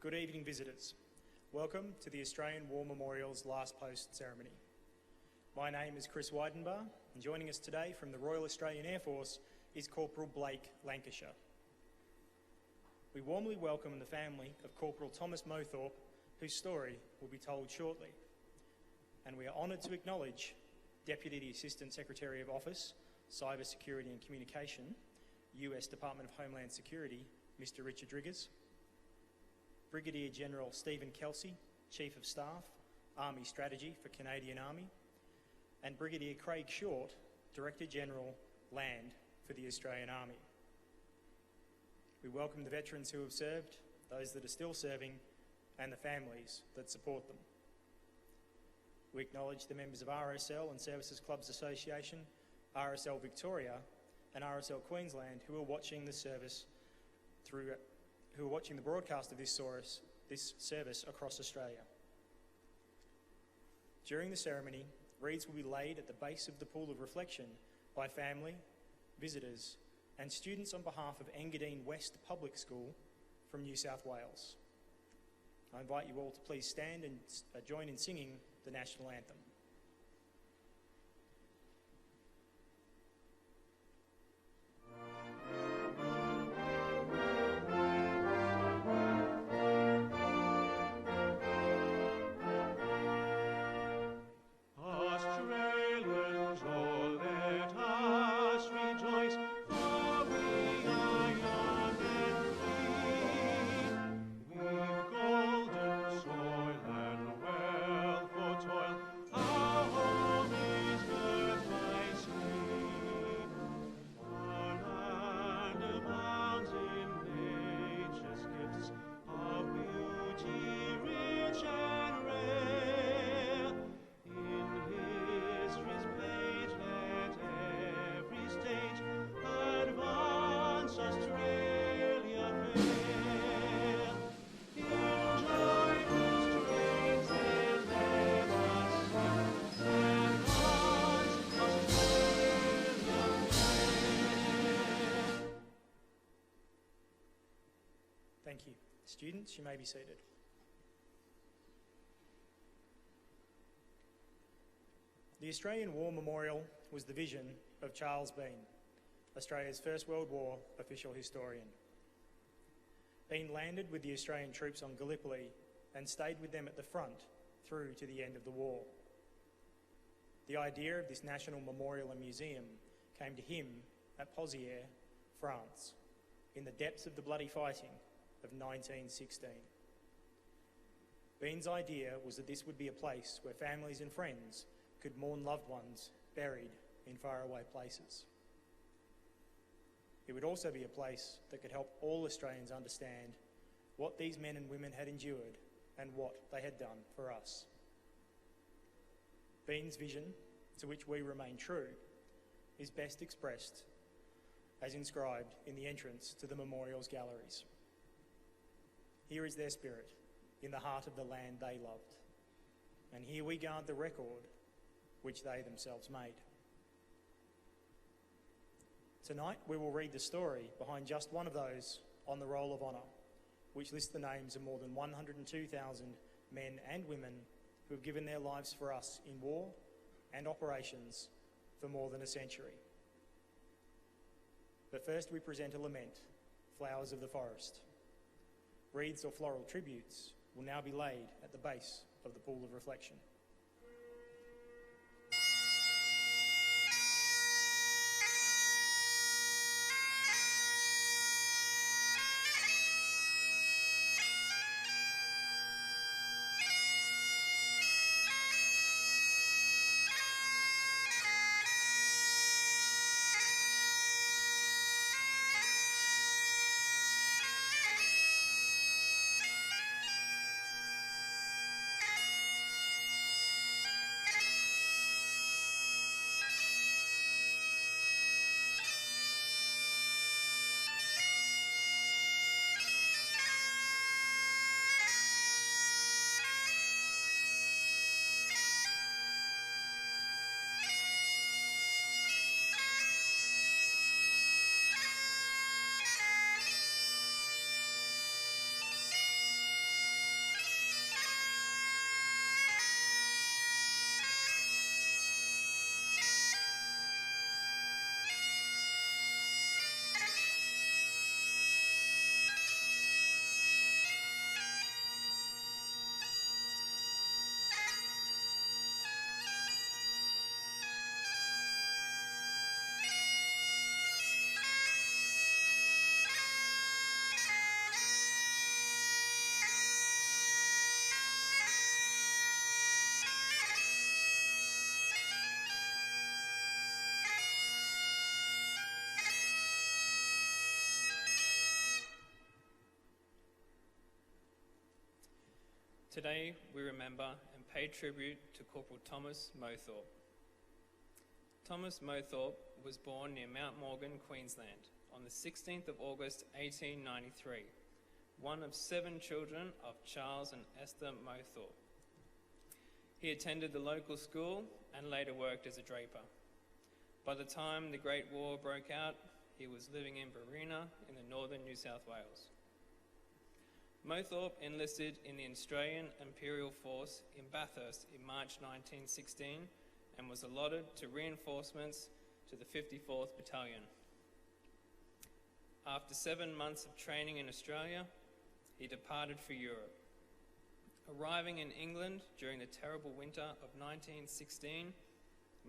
Good evening, visitors. Welcome to the Australian War Memorial's Last Post ceremony. My name is Chris Weidenbar, and joining us today from the Royal Australian Air Force is Corporal Blake Lancashire. We warmly welcome the family of Corporal Thomas Mowthorpe, whose story will be told shortly. And we are honoured to acknowledge Deputy Assistant Secretary of Office, Cyber Security and Communication, US Department of Homeland Security, Mr. Richard Riggers, Brigadier General Stephen Kelsey, Chief of Staff, Army Strategy for Canadian Army, and Brigadier Craig Short, Director General, Land for the Australian Army. We welcome the veterans who have served, those that are still serving, and the families that support them. We acknowledge the members of RSL and Services Clubs Association, RSL Victoria, and RSL Queensland who are watching the service who are watching the broadcast of this service across Australia. During the ceremony, wreaths will be laid at the base of the pool of reflection by family, visitors, and students on behalf of Engadine West Public School from New South Wales. I invite you all to please stand and join in singing the National Anthem. Thank you. Students, you may be seated. The Australian War Memorial was the vision of Charles Bean, Australia's First World War official historian. Bean landed with the Australian troops on Gallipoli and stayed with them at the front through to the end of the war. The idea of this national memorial and museum came to him at Pozières, France, in the depths of the bloody fighting of 1916. Bean's idea was that this would be a place where families and friends could mourn loved ones buried in faraway places. It would also be a place that could help all Australians understand what these men and women had endured and what they had done for us. Bean's vision, to which we remain true, is best expressed as inscribed in the entrance to the memorial's galleries. Here is their spirit, in the heart of the land they loved. And here we guard the record which they themselves made. Tonight we will read the story behind just one of those on the Roll of Honour, which lists the names of more than 102,000 men and women who have given their lives for us in war and operations for more than a century. But first we present a lament, Flowers of the Forest. Wreaths or floral tributes will now be laid at the base of the pool of reflection. Today we remember and pay tribute to Corporal Thomas Mowthorpe. Thomas Mowthorpe was born near Mount Morgan, Queensland on the 16th of August 1893, one of 7 children of Charles and Esther Mowthorpe. He attended the local school and later worked as a draper. By the time the Great War broke out, he was living in Barina in the northern New South Wales. Mowthorpe enlisted in the Australian Imperial Force in Bathurst in March 1916 and was allotted to reinforcements to the 54th Battalion. After 7 months of training in Australia, he departed for Europe. Arriving in England during the terrible winter of 1916,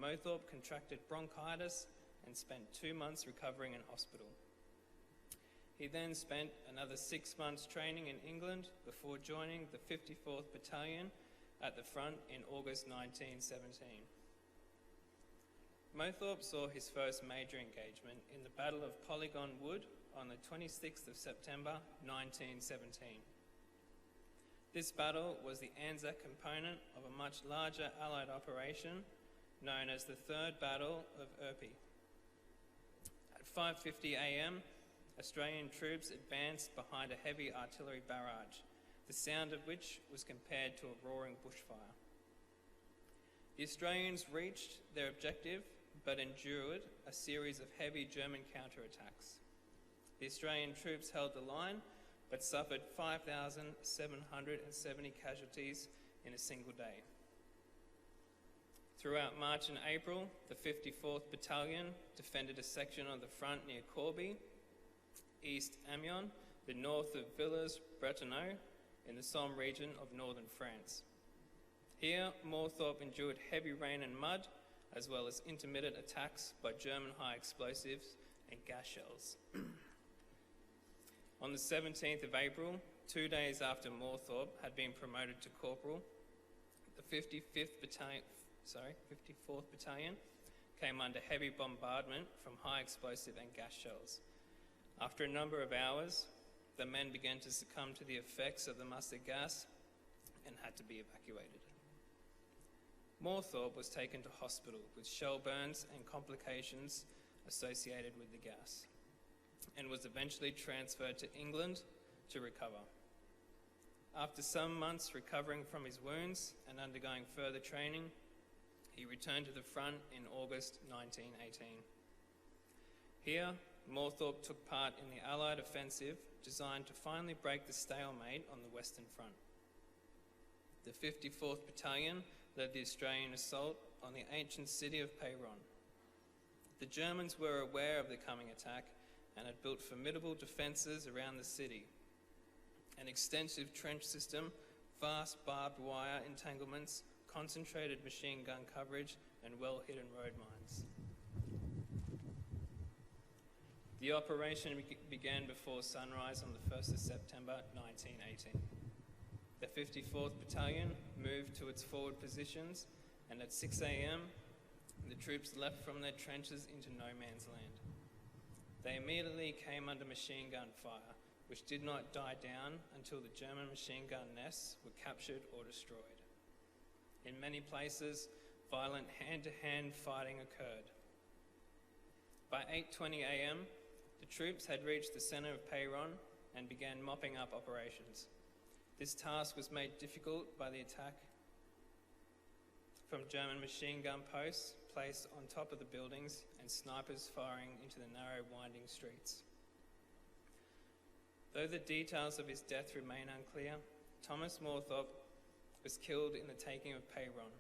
Mowthorpe contracted bronchitis and spent 2 months recovering in hospital. He then spent another 6 months training in England before joining the 54th Battalion at the front in August 1917. Mowthorpe saw his first major engagement in the Battle of Polygon Wood on the 26th of September 1917. This battle was the Anzac component of a much larger Allied operation known as the Third Battle of Irpin. At 5:50 a.m, Australian troops advanced behind a heavy artillery barrage, the sound of which was compared to a roaring bushfire. The Australians reached their objective but endured a series of heavy German counterattacks. The Australian troops held the line but suffered 5,770 casualties in a single day. Throughout March and April, the 54th Battalion defended a section of the front near Corby, East Amiens, the north of Villers-Bretonneux, in the Somme region of northern France. Here, Mowthorpe endured heavy rain and mud, as well as intermittent attacks by German high explosives and gas shells. On the 17th of April, 2 days after Mowthorpe had been promoted to corporal, the 54th Battalion came under heavy bombardment from high explosive and gas shells. After a number of hours, the men began to succumb to the effects of the mustard gas and had to be evacuated. Mowthorpe was taken to hospital with shell burns and complications associated with the gas, and was eventually transferred to England to recover. After some months recovering from his wounds and undergoing further training, he returned to the front in August 1918. Here, Mowthorpe took part in the Allied offensive designed to finally break the stalemate on the Western Front. The 54th Battalion led the Australian assault on the ancient city of Péron. The Germans were aware of the coming attack and had built formidable defences around the city. An extensive trench system, vast barbed wire entanglements, concentrated machine gun coverage, and well-hidden road mines. The operation began before sunrise on the 1st of September 1918. The 54th Battalion moved to its forward positions, and at 6 a.m, the troops left from their trenches into no man's land. They immediately came under machine gun fire, which did not die down until the German machine gun nests were captured or destroyed. In many places, violent hand-to-hand fighting occurred. By 8:20 a.m, the troops had reached the centre of Péron and began mopping up operations. This task was made difficult by the attack from German machine gun posts placed on top of the buildings and snipers firing into the narrow, winding streets. Though the details of his death remain unclear, Thomas Mowthorpe was killed in the taking of Péron.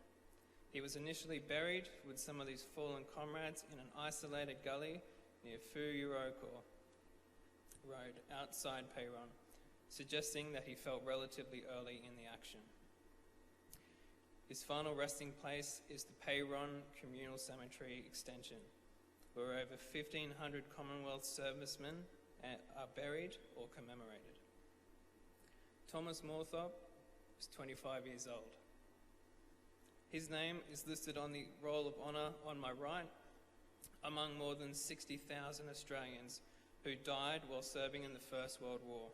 He was initially buried with some of his fallen comrades in an isolated gully near Fouillaucourt Road outside Péron, suggesting that he fell relatively early in the action. His final resting place is the Péron Communal Cemetery Extension, where over 1,500 Commonwealth servicemen are buried or commemorated. Thomas Mowthorpe is 25 years old. His name is listed on the Roll of Honour on my right, among more than 60,000 Australians who died while serving in the First World War.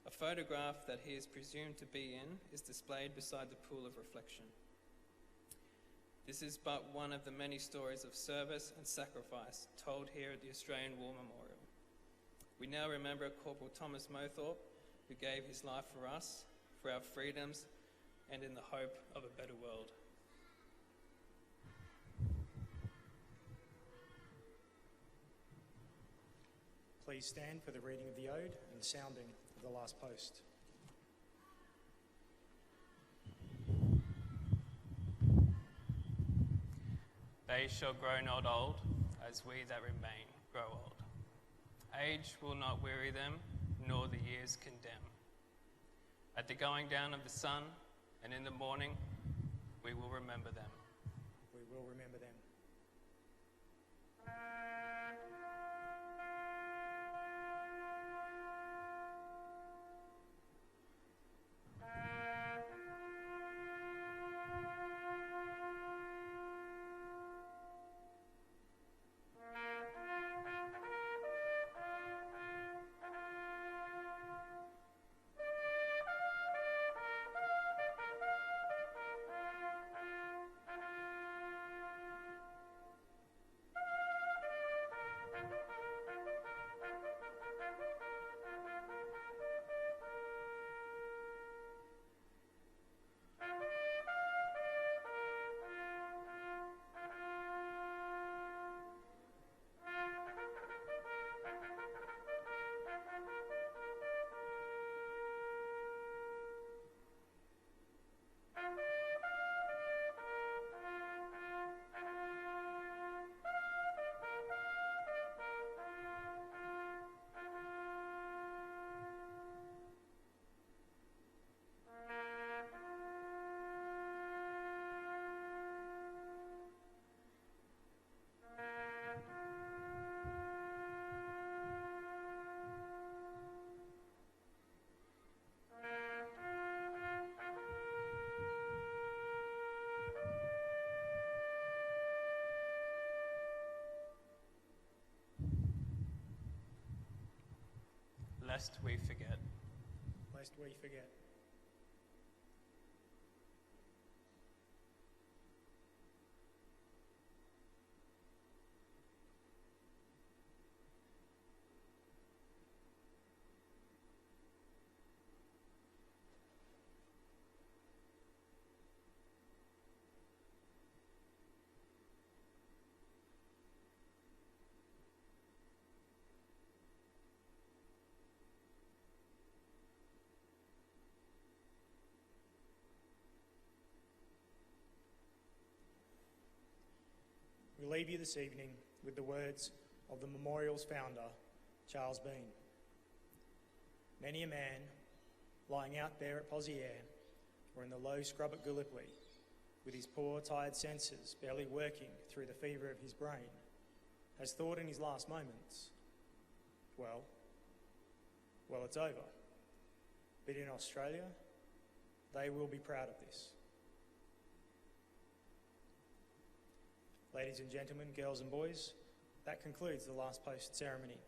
A photograph that he is presumed to be in is displayed beside the pool of reflection. This is but one of the many stories of service and sacrifice told here at the Australian War Memorial. We now remember Corporal Thomas Mowthorpe, who gave his life for us, for our freedoms, and in the hope of a better world. Please stand for the reading of the ode and the sounding of the last post. They shall grow not old, as we that remain grow old. Age will not weary them, nor the years condemn. At the going down of the sun, and in the morning, we will remember them. We will remember them. Lest we forget. Lest we forget. We leave you this evening with the words of the memorial's founder, Charles Bean. Many a man, lying out there at Poziere or in the low scrub at Gallipoli, with his poor, tired senses barely working through the fever of his brain, has thought in his last moments, well, it's over. But in Australia, they will be proud of this. Ladies and gentlemen, girls and boys, that concludes the last post ceremony.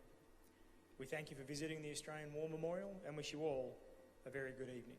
We thank you for visiting the Australian War Memorial and wish you all a very good evening.